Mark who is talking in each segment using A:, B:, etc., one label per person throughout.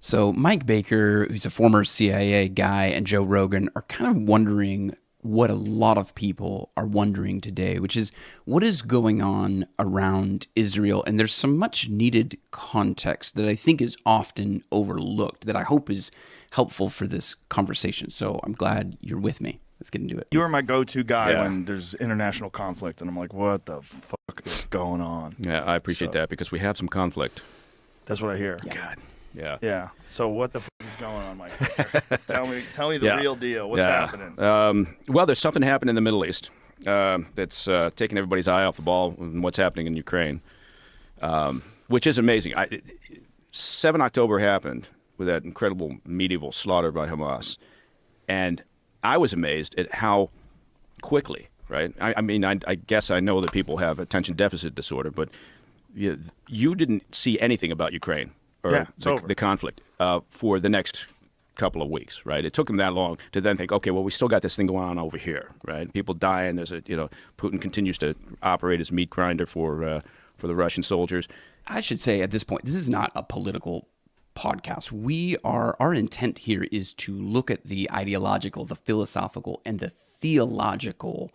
A: So Mike Baker, who's a former CIA guy, and Joe Rogan are kind of wondering what a lot of people are wondering today, which is what is going on around Israel. And there's some much needed context that I think is often overlooked that I hope is helpful for this conversation. So I'm glad you're with me. Let's get into it.
B: You are my go-to guy when there's international conflict, and I'm like, what the fuck is going on?
C: Yeah, I appreciate that because we have some conflict.
B: That's what I hear.
A: Yeah.
C: God. Yeah.
B: Yeah. So what the fuck is going on, Mike? tell me the real deal. What's happening?
C: Well, there's something happening in the Middle East that's taking everybody's eye off the ball and what's happening in Ukraine, which is amazing. 7 October happened with that incredible medieval slaughter by Hamas, and I was amazed at how quickly, right? I mean, I guess I know that people have attention deficit disorder, but you didn't see anything about Ukraine or the conflict for the next couple of weeks, right? It took them that long to then think, okay, well, we still got this thing going on over here, right? People dying. There's Putin continues to operate as meat grinder for the Russian soldiers.
A: I should say at this point, this is not a political podcast. Our intent here is to look at the ideological, the philosophical, and the theological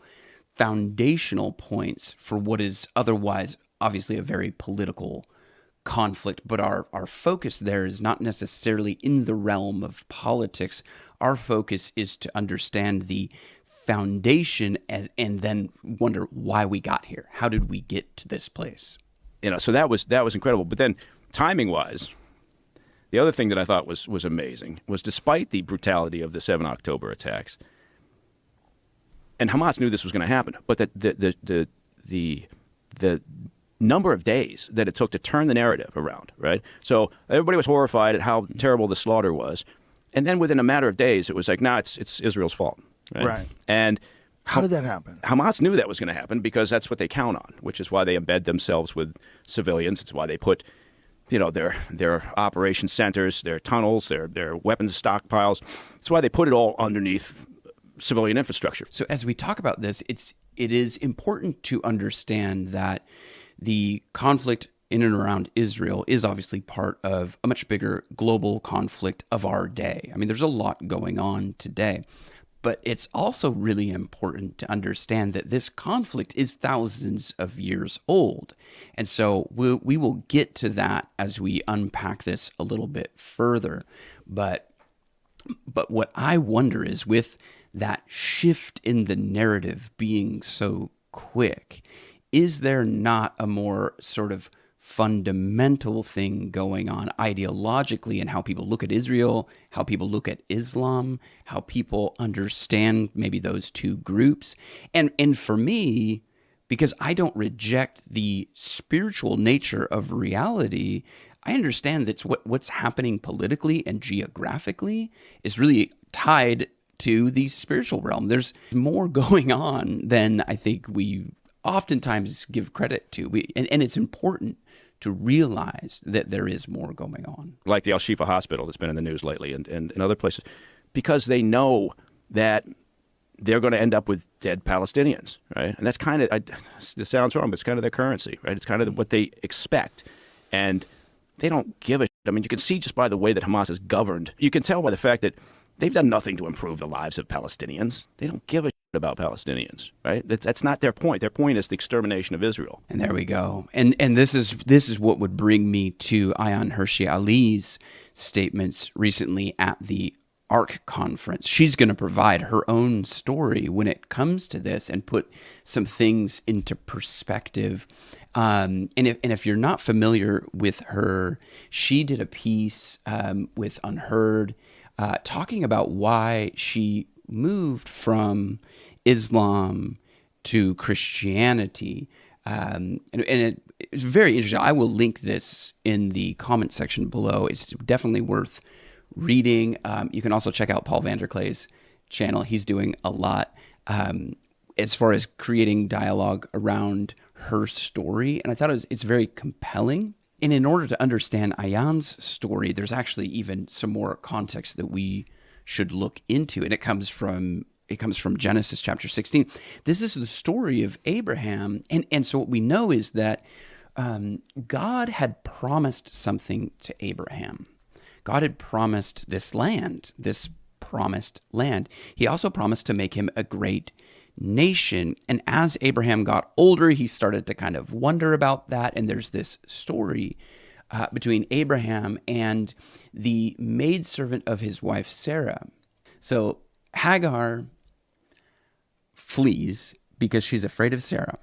A: foundational points for what is otherwise obviously a very political conflict, but our focus there is not necessarily in the realm of politics. Our focus is to understand the foundation and then wonder why we got here. How did we get to this place?
C: So that was incredible. But then timing-wise, the other thing that I thought was amazing was despite the brutality of the 7 October attacks, and Hamas knew this was going to happen, but the number of days that it took to turn the narrative around, right? So everybody was horrified at how terrible the slaughter was. And then within a matter of days, it was like, it's Israel's fault.
B: Right.
C: And
B: how did that happen?
C: Hamas knew that was going to happen because that's what they count on, which is why they embed themselves with civilians. It's why they put, their operation centers, their tunnels, their weapons stockpiles. It's why they put it all underneath civilian infrastructure.
A: So as we talk about this, it is important to understand that the conflict in and around Israel is obviously part of a much bigger global conflict of our day. I mean, there's a lot going on today, but it's also really important to understand that this conflict is thousands of years old. And so we will get to that as we unpack this a little bit further. But what I wonder is with that shift in the narrative being so quick, is there not a more sort of fundamental thing going on ideologically in how people look at Israel, how people look at Islam, how people understand maybe those two groups? And for me, because I don't reject the spiritual nature of reality, I understand that what's happening politically and geographically is really tied to the spiritual realm. There's more going on than I think we oftentimes give credit to. And it's important to realize that there is more going on.
C: Like the Al-Shifa hospital that's been in the news lately and other places, because they know that they're going to end up with dead Palestinians, right? And that's kind of, it sounds wrong, but it's kind of their currency, right? It's kind of what they expect. And they don't give a shit. I mean, you can see just by the way that Hamas is governed. You can tell by the fact that they've done nothing to improve the lives of Palestinians. They don't give a shit about Palestinians, right? That's not their point. Their point is the extermination of Israel.
A: And there we go. And this is what would bring me to Ayaan Hirsi Ali's statements recently at the ARC conference. She's going to provide her own story when it comes to this and put some things into perspective. And if you're not familiar with her, she did a piece with Unheard talking about why she moved from Islam to Christianity. And it's very interesting. I will link this in the comment section below. It's definitely worth reading. You can also check out Paul Vanderklay's channel. He's doing a lot as far as creating dialogue around her story. And I thought it's very compelling. And in order to understand Ayaan's story, there's actually even some more context that we should look into. And it comes from Genesis chapter 16. This is the story of Abraham. And so what we know is that God had promised something to Abraham. God had promised this land, this promised land. He also promised to make him a great nation. And as Abraham got older, he started to kind of wonder about that. And there's this story between Abraham and the maidservant of his wife, Sarah. So Hagar flees because she's afraid of Sarah.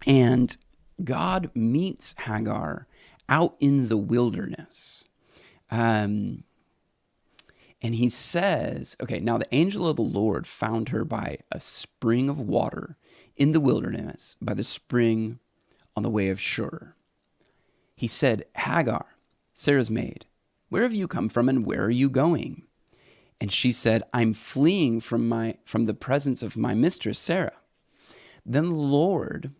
A: And God meets Hagar out in the wilderness. And he says, okay, now the angel of the Lord found her by a spring of water in the wilderness, by the spring on the way of Shur. He said, Hagar, Sarah's maid, where have you come from and where are you going? And she said, I'm fleeing from the presence of my mistress, Sarah. Then the Lord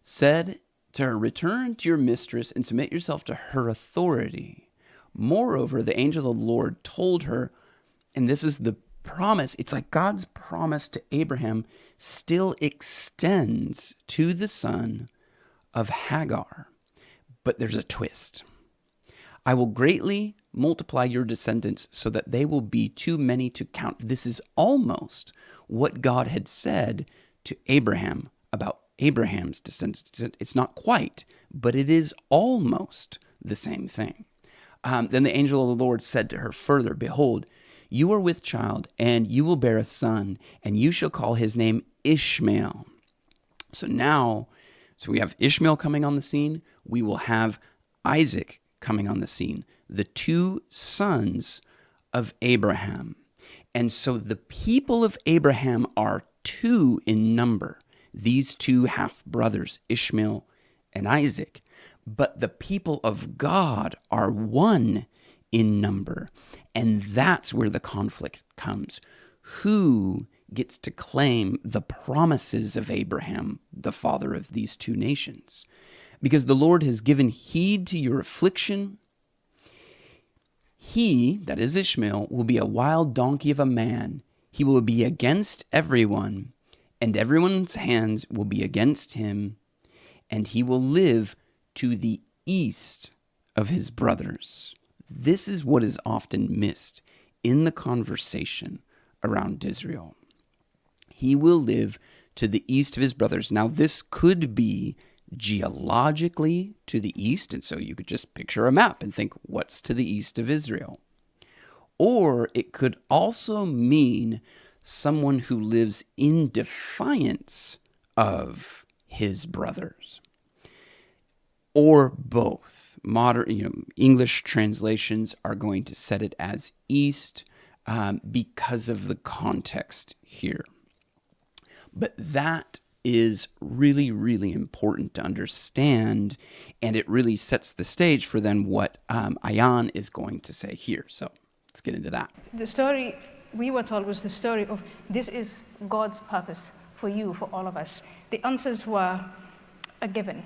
A: said to her, return to your mistress and submit yourself to her authority. Moreover, the angel of the Lord told her, and this is the promise, it's like God's promise to Abraham still extends to the son of Hagar. But there's a twist. I will greatly multiply your descendants so that they will be too many to count. This is almost what God had said to Abraham about Abraham's descendants. It's not quite, but it is almost the same thing. Then the angel of the Lord said to her further, behold, you are with child, and you will bear a son, and you shall call his name Ishmael. So we have Ishmael coming on the scene. We will have Isaac coming on the scene, the two sons of Abraham. And so the people of Abraham are two in number, these two half-brothers, Ishmael and Isaac. But the people of God are one in number. And that's where the conflict comes. Who gets to claim the promises of Abraham, the father of these two nations? Because the Lord has given heed to your affliction. He, that is Ishmael, will be a wild donkey of a man. He will be against everyone, and everyone's hands will be against him, and he will live to the east of his brothers. This is what is often missed in the conversation around Israel. He will live to the east of his brothers. Now, this could be geologically to the east, and so you could just picture a map and think, what's to the east of Israel? Or it could also mean someone who lives in defiance of his brothers. Or both. Modern, English translations are going to set it as east because of the context here. But that is really, really important to understand, and it really sets the stage for then what Ayaan is going to say here. So let's get into that.
D: The story we were told was the story of this is God's purpose for you, for all of us. The answers were a given.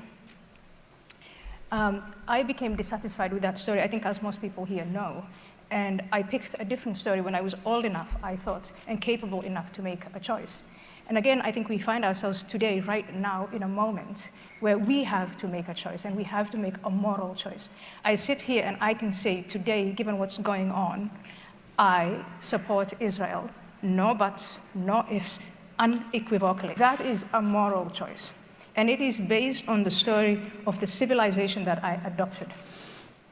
D: I became dissatisfied with that story, I think as most people here know, and I picked a different story when I was old enough, I thought, and capable enough to make a choice. And again, I think we find ourselves today, right now, in a moment where we have to make a choice, and we have to make a moral choice. I sit here and I can say today, given what's going on, I support Israel. No buts, no ifs, unequivocally. That is a moral choice. And it is based on the story of the civilization that I adopted.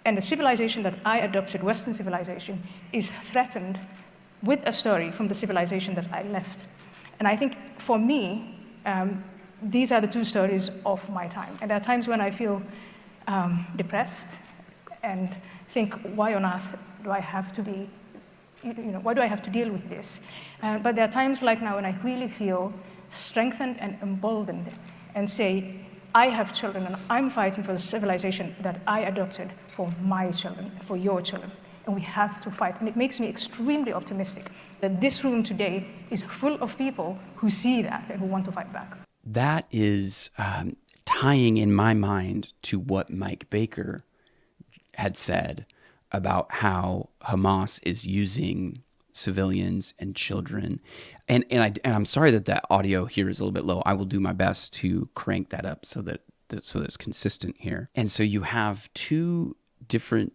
D: And the civilization that I adopted, Western civilization, is threatened with a story from the civilization that I left. And I think for me, these are the two stories of my time. And there are times when I feel depressed and think, why on earth do I have to be, why do I have to deal with this? But there are times like now when I really feel strengthened and emboldened and say, I have children and I'm fighting for the civilization that I adopted for my children, for your children. And we have to fight. And it makes me extremely optimistic that this room today is full of people who see that and who want to fight back.
A: That is tying in my mind to what Mike Baker had said about how Hamas is using civilians and children. And I'm sorry that audio here is a little bit low. I will do my best to crank that up so that it's consistent here. And so you have two different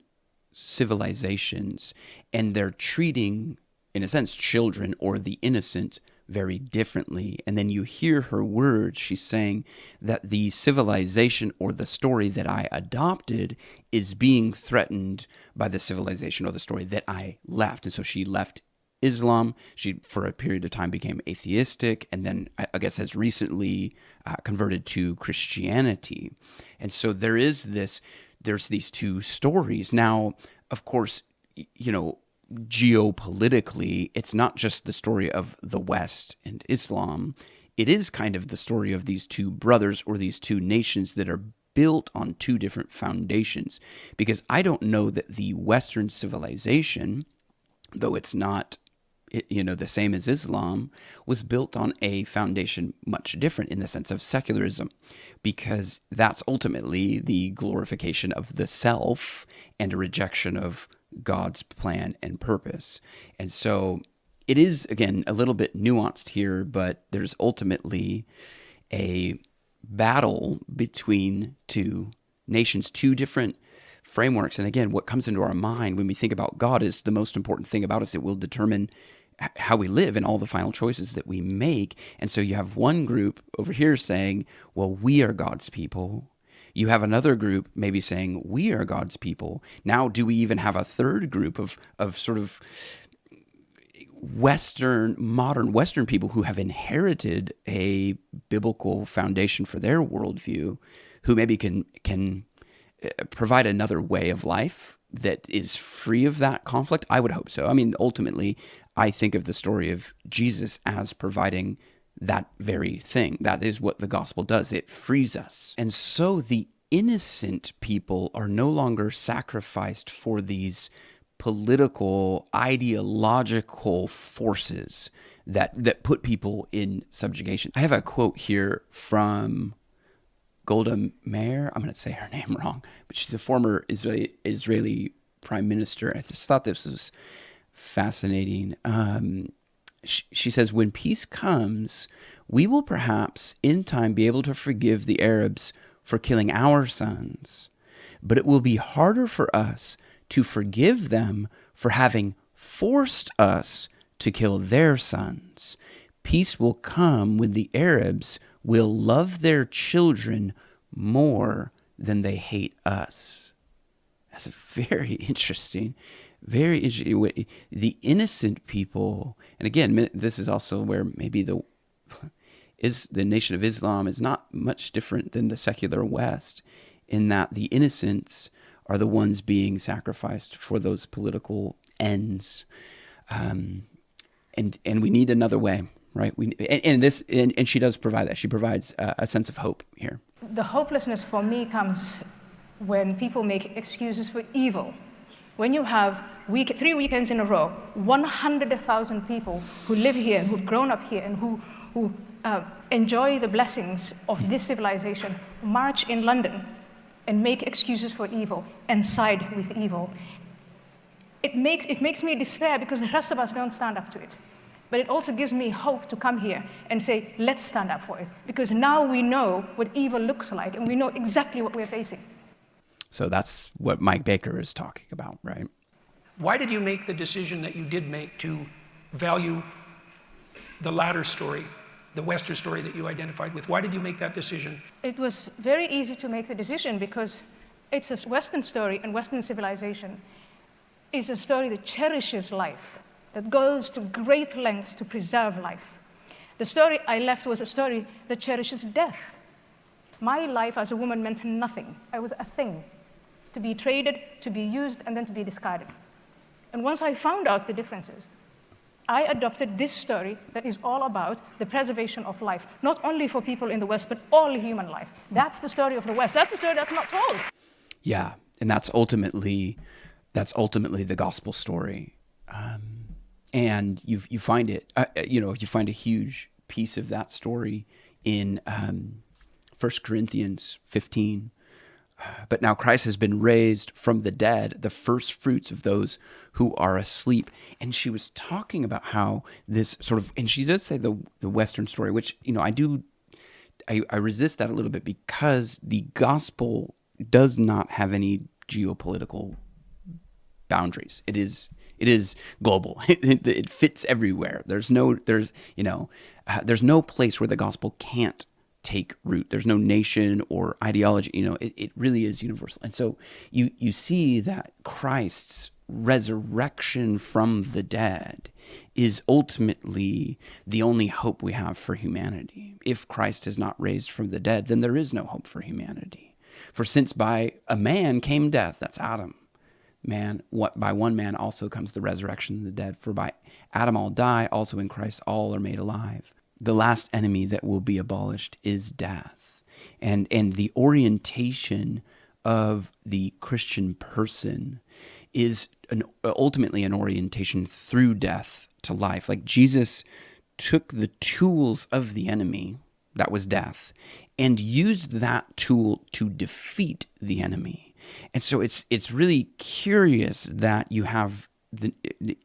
A: civilizations, and they're treating, in a sense, children or the innocent very differently. And then you hear her words. She's saying that the civilization or the story that I adopted is being threatened by the civilization or the story that I left. And so she left Islam. She, for a period of time, became atheistic, and then I guess has recently converted to Christianity. And so there's these two stories. Now, of course, geopolitically, it's not just the story of the West and Islam. It is kind of the story of these two brothers or these two nations that are built on two different foundations. Because I don't know that the Western civilization, though it's not the same as Islam, was built on a foundation much different in the sense of secularism, because that's ultimately the glorification of the self and a rejection of God's plan and purpose. And so it is, again, a little bit nuanced here, but there's ultimately a battle between two nations, two different frameworks. And again, what comes into our mind when we think about God is the most important thing about us. It will determine how we live and all the final choices that we make. And so you have one group over here saying, well, we are God's people. You have another group maybe saying, we are God's people. Now, do we even have a third group of sort of modern Western people who have inherited a biblical foundation for their worldview, who maybe can provide another way of life that is free of that conflict? I would hope so. I mean, ultimately, I think of the story of Jesus as providing that very thing. That is what the gospel does. It frees us. And so the innocent people are no longer sacrificed for these political, ideological forces that put people in subjugation. I have a quote here from Golda Meir. I'm going to say her name wrong, but she's a former Israeli prime minister. I just thought this was fascinating. She says, when peace comes, we will perhaps in time be able to forgive the Arabs for killing our sons, but it will be harder for us to forgive them for having forced us to kill their sons. Peace will come when the Arabs will love their children more than they hate us. That's a very interesting. The innocent people, and again, this is also where maybe the nation of Islam is not much different than the secular West, in that the innocents are the ones being sacrificed for those political ends, and we need another way, right? And she does provide that. She provides a sense of hope here.
D: The hopelessness for me comes when people make excuses for evil. When you have 3 weekends in a row, 100,000 people who live here, who've grown up here, and who enjoy the blessings of this civilization, march in London and make excuses for evil and side with evil. It makes me despair because the rest of us don't stand up to it. But it also gives me hope to come here and say, let's stand up for it. Because now we know what evil looks like, and we know exactly what we're facing.
A: So that's what Mike Baker is talking about, right?
E: Why did you make the decision that you did make to value the latter story, the Western story that you identified with? Why did you make that decision?
D: It was very easy to make the decision because it's a Western story, and Western civilization is a story that cherishes life, that goes to great lengths to preserve life. The story I left was a story that cherishes death. My life as a woman meant nothing. I was a thing, to be traded, to be used, and then to be discarded. And once I found out the differences, I adopted this story that is all about the preservation of life, not only for people in the West, but all human life. That's the story of the West. That's the story that's not told.
A: Yeah, and that's ultimately the gospel story. And you find it, you find a huge piece of that story in 1 Corinthians 15. But now Christ has been raised from the dead, the first fruits of those who are asleep. And she was talking about how this sort of, and she does say the Western story, which, I resist that a little bit because the gospel does not have any geopolitical boundaries. It is global. It fits everywhere. There's no place where the gospel can't take root. There's no nation or ideology. It really is universal. And so you see that Christ's resurrection from the dead is ultimately the only hope we have for humanity. If Christ is not raised from the dead, then there is no hope for humanity. For since by a man came death, that's Adam, by one man also comes the resurrection of the dead. For by Adam all die, also in Christ all are made alive. The last enemy that will be abolished is death. And the orientation of the Christian person is ultimately an orientation through death to life. Like Jesus took the tools of the enemy, that was death, and used that tool to defeat the enemy. And so it's really curious that you have the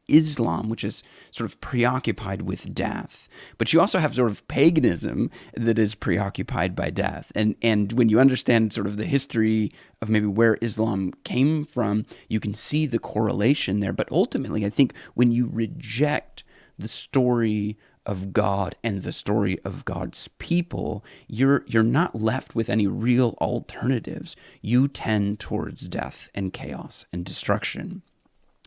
A: Islam, which is sort of preoccupied with death, but you also have sort of paganism that is preoccupied by death. And when you understand sort of the history of maybe where Islam came from, you can see the correlation there. But ultimately, I think when you reject the story of God and the story of God's people, you're not left with any real alternatives. You tend towards death and chaos and destruction.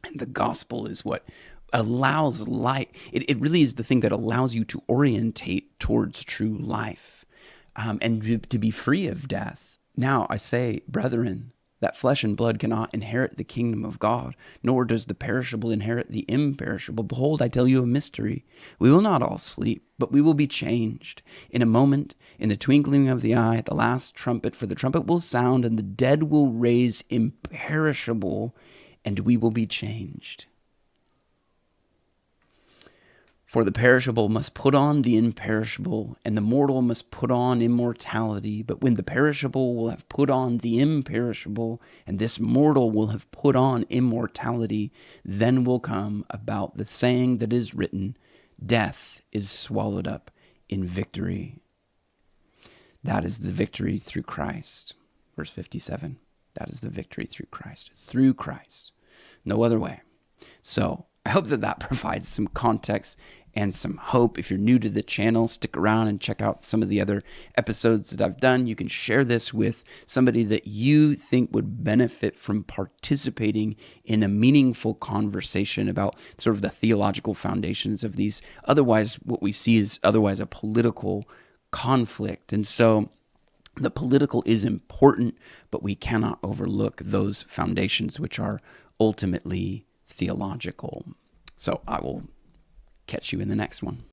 A: And the gospel is what allows life. It really is the thing that allows you to orientate towards true life, and to be free of death. Now I say, brethren, that flesh and blood cannot inherit the kingdom of God, nor does the perishable inherit the imperishable. Behold, I tell you a mystery. We will not all sleep, but we will be changed. In a moment, in the twinkling of the eye, at the last trumpet, for the trumpet will sound, and the dead will raise imperishable, and we will be changed. For the perishable must put on the imperishable, and the mortal must put on immortality. But when the perishable will have put on the imperishable, and this mortal will have put on immortality, then will come about the saying that is written, death is swallowed up in victory. That is the victory through Christ. Verse 57. That is the victory through Christ. Through Christ. No other way. So I hope that provides some context and some hope. If you're new to the channel, stick around and check out some of the other episodes that I've done. You can share this with somebody that you think would benefit from participating in a meaningful conversation about sort of the theological foundations of these. Otherwise, what we see is otherwise a political conflict. And so the political is important, but we cannot overlook those foundations which are ultimately theological. So I will catch you in the next one.